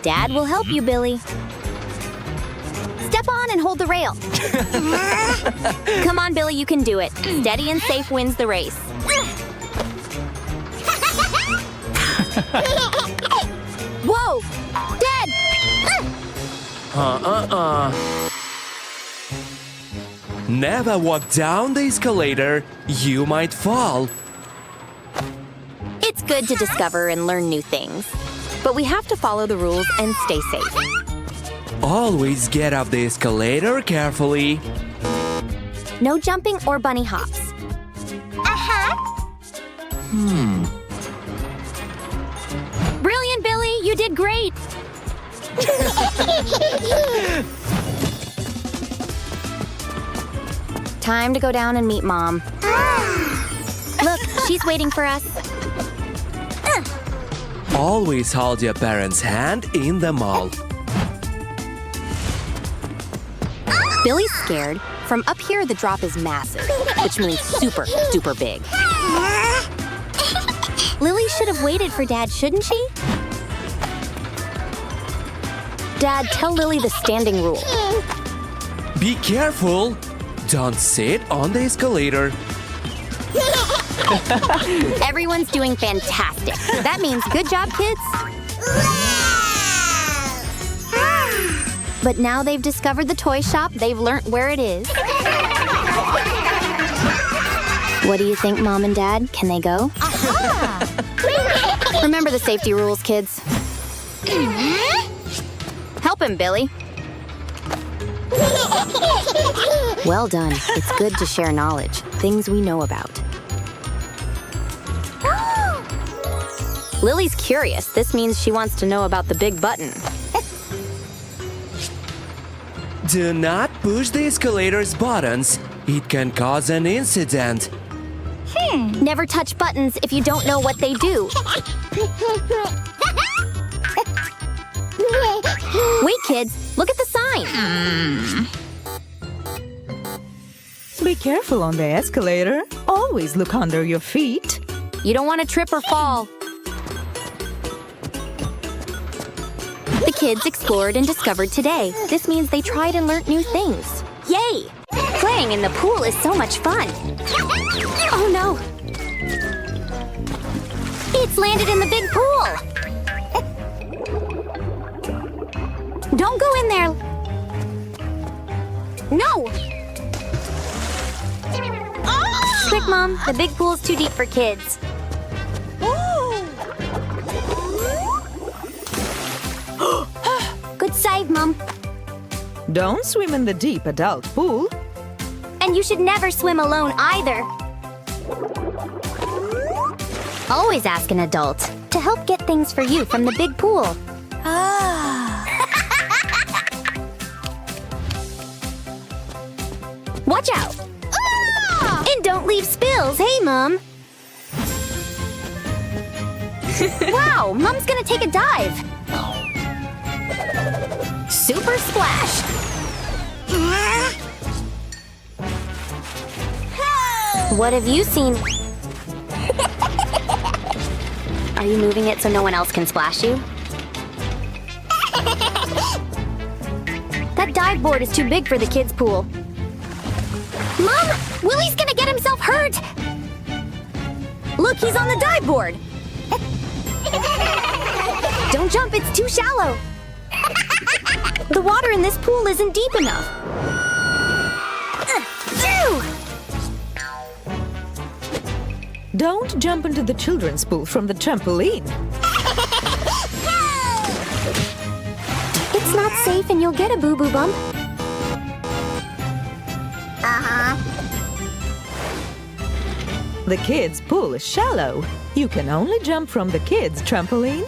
Dad will help you, Billy. Step on and hold the rail. Come on, Billy, you can do it. Steady and safe wins the race. Whoa! Dad! Never walk down the escalator. You might fall. It's good to discover and learn new things, but we have to follow the rules and stay safe. Always get up the escalator carefully. No jumping or bunny hops. Brilliant, Billy! You did great! Time to go down and meet Mom. Look, she's waiting for us. Always hold your parents' hand in the mall. Billy's scared. From up here, the drop is massive, which means super, super big. Lily should have waited for Dad, shouldn't she? Dad, tell Lily the standing rule. Be careful. Don't sit on the escalator. Everyone's doing fantastic. That means good job, kids. But now they've discovered the toy shop, they've learnt where it is. What do you think, Mom and Dad? Can they go? Remember the safety rules, kids. Help him, Billy. Well done. It's good to share knowledge, things we know about. Lily's curious. This means she wants to know about the big button. Do not push the escalator's buttons. It can cause an incident. Never touch buttons if you don't know what they do. Wait, kids, look at the sign. Be careful on the escalator. Always look under your feet. You don't want to trip or fall. The kids explored and discovered today. This means they tried and learnt new things. Yay! Playing in the pool is so much fun. Oh no! It's landed in the big pool! Don't go in there! No! Quick, Mom. The big pool's too deep for kids. Good save, Mom. Don't swim in the deep adult pool. And you should never swim alone either. Always ask an adult to help get things for you from the big pool. Watch out! And don't leave spills, hey, Mom! Wow, Mom's gonna take a dive! Super splash! What have you seen? Are you moving it so no one else can splash you? That dive board is too big for the kids' pool. Mom! Willie's gonna get himself hurt! Look, he's on the dive board! Don't jump, it's too shallow! The water in this pool isn't deep enough. Don't jump into the children's pool from the trampoline. It's not safe and you'll get a boo-boo bump. The kids' pool is shallow. You can only jump from the kids' trampoline.